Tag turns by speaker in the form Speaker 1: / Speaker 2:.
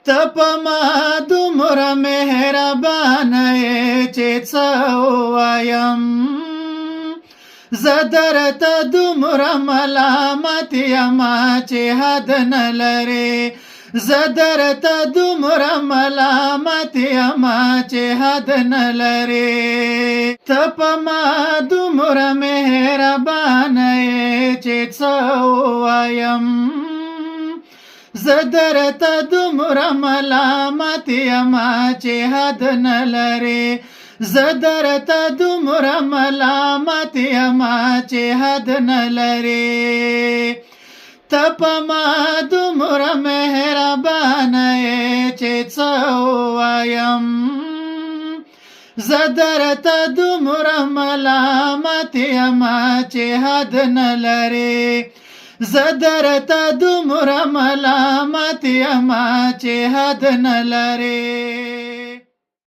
Speaker 1: تپما دومره مهربانه چې څه ووایم زه درته دومره ملامت یمه چې حد نه لرې زه درته دومره ملامت یمه چې حد نه لرې ته په ما دومره مهربانه چې څه ووایم زه درته دومره ملامت یمه چې حد نه لرې زه درته دومره ملامت یمه چې حد نه لرې ته په ما دومره مهربانه چې څه ووایم زه درته دومره ملامت یمه چې حد نه لرې زه درته دومره ملامت یمه چې حد نه لرې